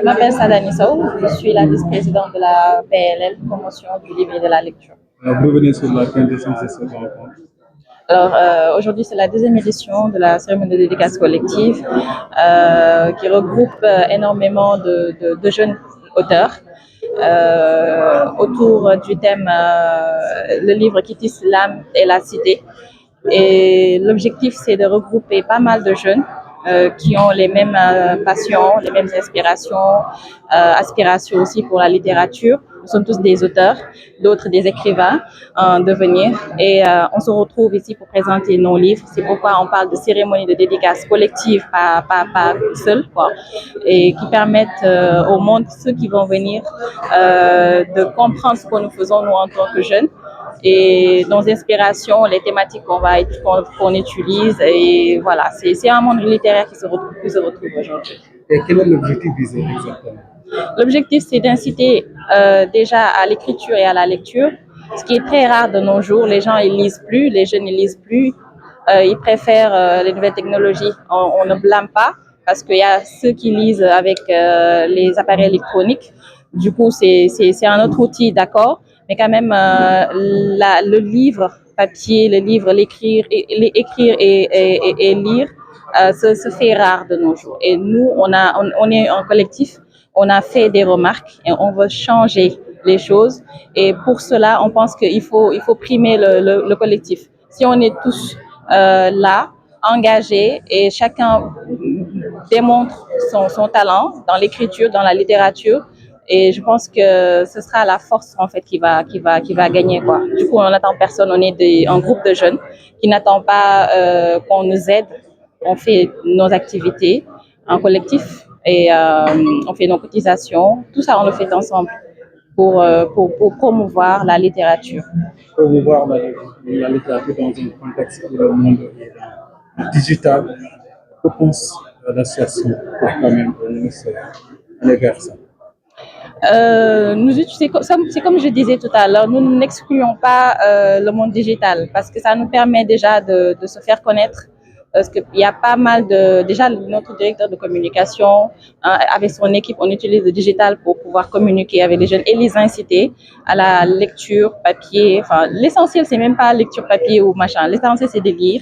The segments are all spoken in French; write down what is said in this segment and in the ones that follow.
m'appelle Sadani Sow, je suis la vice-présidente de la PLL, promotion du livre et de la lecture. Vous revenez sur la quintessence de cette rencontre. Alors aujourd'hui c'est la deuxième édition de la cérémonie de dédicace collective qui regroupe énormément de jeunes auteurs autour du thème le livre qui tisse l'âme et la cité. Et l'objectif c'est de regrouper pas mal de jeunes qui ont les mêmes passions, les mêmes inspirations, aspirations aussi pour la littérature. Nous sommes tous des auteurs, d'autres des écrivains en devenir. Et on se retrouve ici pour présenter nos livres. C'est pourquoi on parle de cérémonie de dédicace collective, pas seule, quoi. Et qui permettent au monde, ceux qui vont venir, de comprendre ce que nous faisons, nous, en tant que jeunes. Et nos inspirations, les thématiques qu'on utilise, et voilà, c'est un monde littéraire qui se retrouve aujourd'hui. Et quel est l'objectif visé exactement? L'objectif, c'est d'inciter déjà à l'écriture et à la lecture, ce qui est très rare de nos jours. Les gens, ils lisent plus, les jeunes, ils lisent plus. Ils préfèrent les nouvelles technologies. On ne blâme pas parce qu'il y a ceux qui lisent avec les appareils électroniques. Du coup, c'est un autre outil, d'accord. Mais quand même, le livre papier, le livre, l'écrire et lire se fait rare de nos jours. Et nous, on est un collectif, on a fait des remarques et on veut changer les choses. Et pour cela, on pense qu'il faut primer le collectif. Si on est tous là, engagés, et chacun démontre son talent dans l'écriture, dans la littérature, et je pense que ce sera la force en fait qui va gagner, quoi. Du coup, on n'attend personne. On est un groupe de jeunes qui n'attend pas qu'on nous aide. On fait nos activités en collectif et on fait nos cotisations. Tout ça, on le fait ensemble pour promouvoir la littérature. Promouvoir la littérature dans un contexte où le monde est digital. Que pense l'association pour quand même aller vers ça? C'est comme je disais tout à l'heure, nous n'excluons pas le monde digital parce que ça nous permet déjà de se faire connaître. Parce qu'il y a pas mal de... Déjà, notre directeur de communication, avec son équipe, on utilise le digital pour pouvoir communiquer avec les jeunes et les inciter à la lecture papier. Enfin, l'essentiel, c'est même pas lecture papier ou machin. L'essentiel, c'est de lire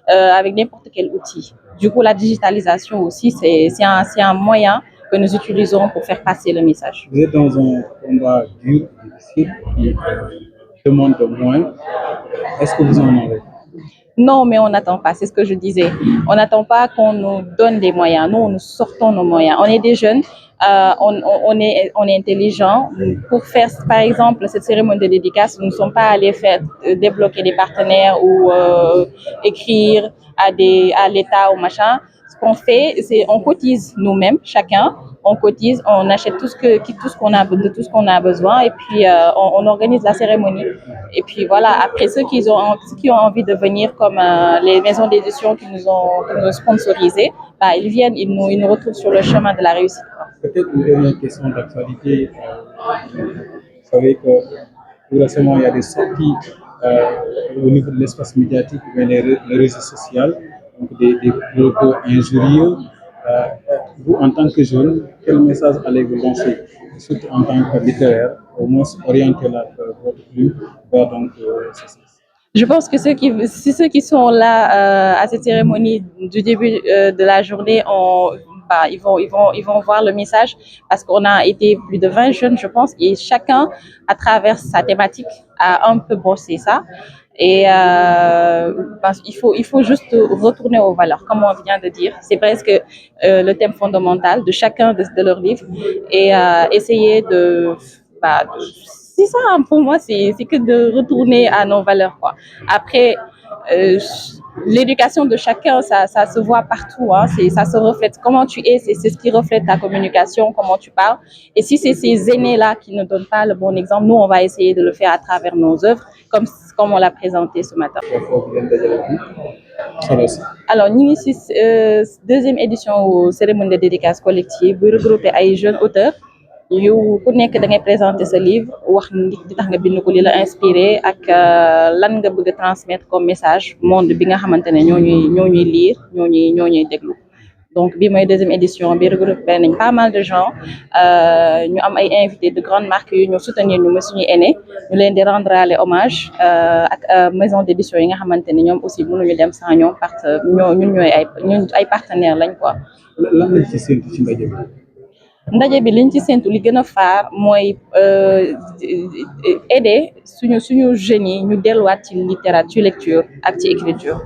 avec n'importe quel outil. Du coup, la digitalisation aussi, c'est un moyen que nous utilisons pour faire passer le message. Vous êtes dans un combat dur, difficile, qui demande moins. Est-ce que vous en avez? Non, mais on n'attend pas, c'est ce que je disais. On n'attend pas qu'on nous donne des moyens. Nous sortons nos moyens. On est des jeunes, on est intelligents. Pour faire, par exemple, cette cérémonie de dédicace, nous ne sommes pas allés faire débloquer des partenaires ou écrire à l'État ou machin. Ce qu'on fait, c'est on cotise nous-mêmes, chacun. On cotise, on achète tout ce qu'on a besoin, et puis on organise la cérémonie. Et puis voilà, après ceux qui ont envie de venir, comme les maisons d'édition qui nous ont sponsorisés, bah, ils viennent, ils nous retrouvent sur le chemin de la réussite. Peut-être une dernière question d'actualité. Vous savez que tout récemment, il y a des sorties au niveau de l'espace médiatique, les réseaux sociaux, donc des propos injurieux. Vous, en tant que jeune, quel message allez-vous lancer, surtout en tant que littéraire, au moins orienter votre plume vers donc ceci? Je pense que ceux qui sont là à cette cérémonie du début de la journée, ils vont voir le message parce qu'on a été plus de 20 jeunes, je pense, et chacun, à travers sa thématique, a un peu bossé ça. Et il faut juste retourner aux valeurs, comme on vient de dire. C'est presque le thème fondamental de chacun de leurs livres, et essayer c'est ça, hein, pour moi, c'est que de retourner à nos valeurs, quoi. Après, euh, l'éducation de chacun, ça se voit partout, hein, ça se reflète. Comment tu es, c'est ce qui reflète ta communication, comment tu parles. Et si c'est ces aînés-là qui ne donnent pas le bon exemple, nous, on va essayer de le faire à travers nos œuvres, comme on l'a présenté ce matin. Alors, ñu ngi ci deuxième édition cérémonie de dédicace collective bu regroupé ay jeunes auteurs yu ku nekk da ngay présenter sa livre, wax li tax nga bind ko, li la inspiré ak lan nga bëgg a transmettre comme message monde bi nga xamante ne ñoo ñuy lire, ñoo ñuy déglu. donc bii mooy deuxième édition bi regroupé nañ pas mal de gens ñu am ay invités de grandes marques yu ñu soutenir ñu mooy suñuy aînés ñu leen di rendre hommage ak maison d'édition yi nga xamante ni ñoom aussi mënuñu dem sans ñoom parce que ñun ay partenaires lañ quoi. lan lañ ci séntu ci ndaje bi. ndaje bi liñ ci séntu li gën a faar mooy aider suñu jeunes yi ñu delluwaat ci littérature ci lecture ak ci écriture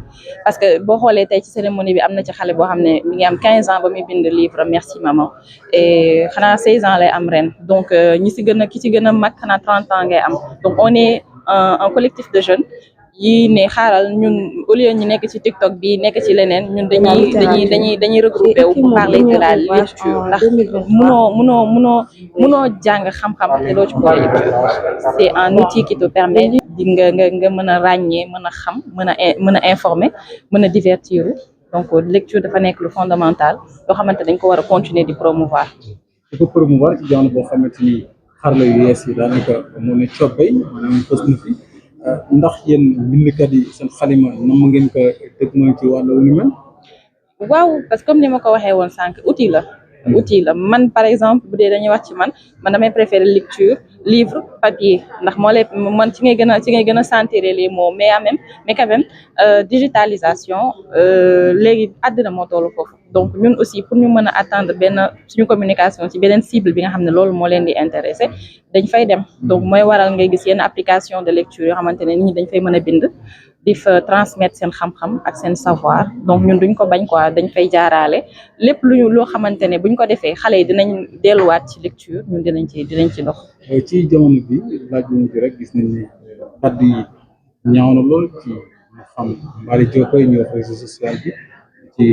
parce que boo xoolee tey ci cérémonie bi am na ci xale boo xam ne mi ngi am 15 ans ba muy bind livre Merci maman et xanaa 16 ans lay am ren donc ki ci gën a mag xanaa 30 ans ngay am donc on est un collectif de jeunes yi ne xaaral ñun au lieu ñu nekk ci TikTok bi nekk ci leneen ñun dañuy regroupé wu pour parler de la lecture ndax munoo jàng xam-xam te doo ci boole lecture c'est un outil qui te permet di nga mën a ràññee mën a xam mën a informer mën a divertir donc lecture dafa nekk lu fondamental loo xamante dañ ko war a continuer di promouvoir. di ko promouvoir ci jamono boo xamante ni xarala yu yees yi daanaka moo ne cobbay moom fës na fi. ndax yéen bindkat yi seen xalima nam ngeen ko dëgg mooy ci wàllu wu ni mel. waaw parce que comme ni ma ko waxee woon sànq outil la man par exemple bu dee dañuy wax ci man damay préférer lecture livre papier ndax moo lay man ci ngay gën a sentir les mots mais quand même digitalisation léegi àddina moo tollu foofu donc ñun aussi pour ñu mën a atteindre suñu communication ci beneen cible bi nga xam ne loolu moo leen di intéressé dañ fay dem donc mooy waral ngay gis yenn application de lecture yoo xamante ne nit ñi dañ fay mën a bind di fa transmettre seen xam-xam ak seen savoir donc ñun duñ ko bañ quoi dañ fay jaaraale lépp loo xamante ne buñ ko defee xale yi dinañ delluwaat ci lecture ñun dinañ ci dox. ci jamono bi laaj bu mujj rek gis nañ ni kàddu yi ñaaw na lool ci ñu xam Mbaye Diop ñëw réseau social bi ci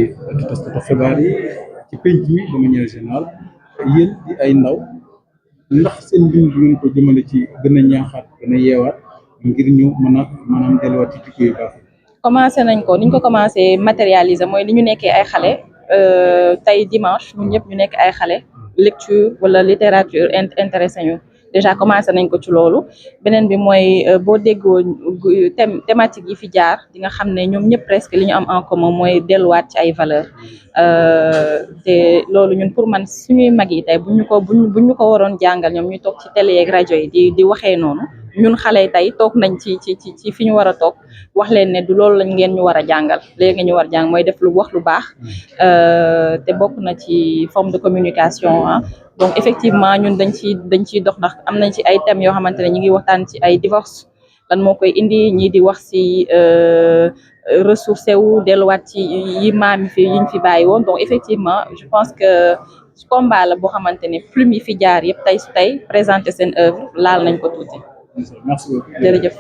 taskatu xibaar yi ci penc mi de manière générale yéen di ay ndaw ndax seen mbind bi ngeen ko jëmale ci gën a ñaaxaat gën a yeewaat ngir ñu maanaam delluwaat ci jikko yu baax. commencé nañ ko niñ ko commencé matérialiser mooy ni ñu nekkee ay xale tey dimanche ñun ñëpp ñu nekk ay xale lecture wala littérature intéressé ñu déjà commencé nañ ko ci loolu beneen bi mooy boo déggoo thématique yi fi jaar di nga xam ne ñoom ñëpp presque li ñu am en commun mooy delluwaat ci ay valeurs te loolu ñun pour man suñuy mag yi tey buñ ñu ko waroon jàngal ñoom ñu toog ci télé yeeg rajo yi di waxee noonu ñun xale yi tey toog nañ ci fi ñu war a toog wax leen ne du loolu lañ ngeen ñu war a jàngal léegi nga ñu war a jàng mooy def lu wax lu baax te bokk na ci forme de communication donc effectivement ñun dañ ciy dox ndax am nañ ci ay thèmes yoo xamante ne ñu ngi waxtaan ci ay divorce lan moo koy indi ñii di wax ci ressourcé wu delluwaat ci yi maam yiñ fi bàyyi woon donc effectivement je pense que combat la boo xamante ne plume yi fi jaar yëpp tey su tey présenter seen œuvre laal nañ ko tuuti. Merci beaucoup. jërëjëf.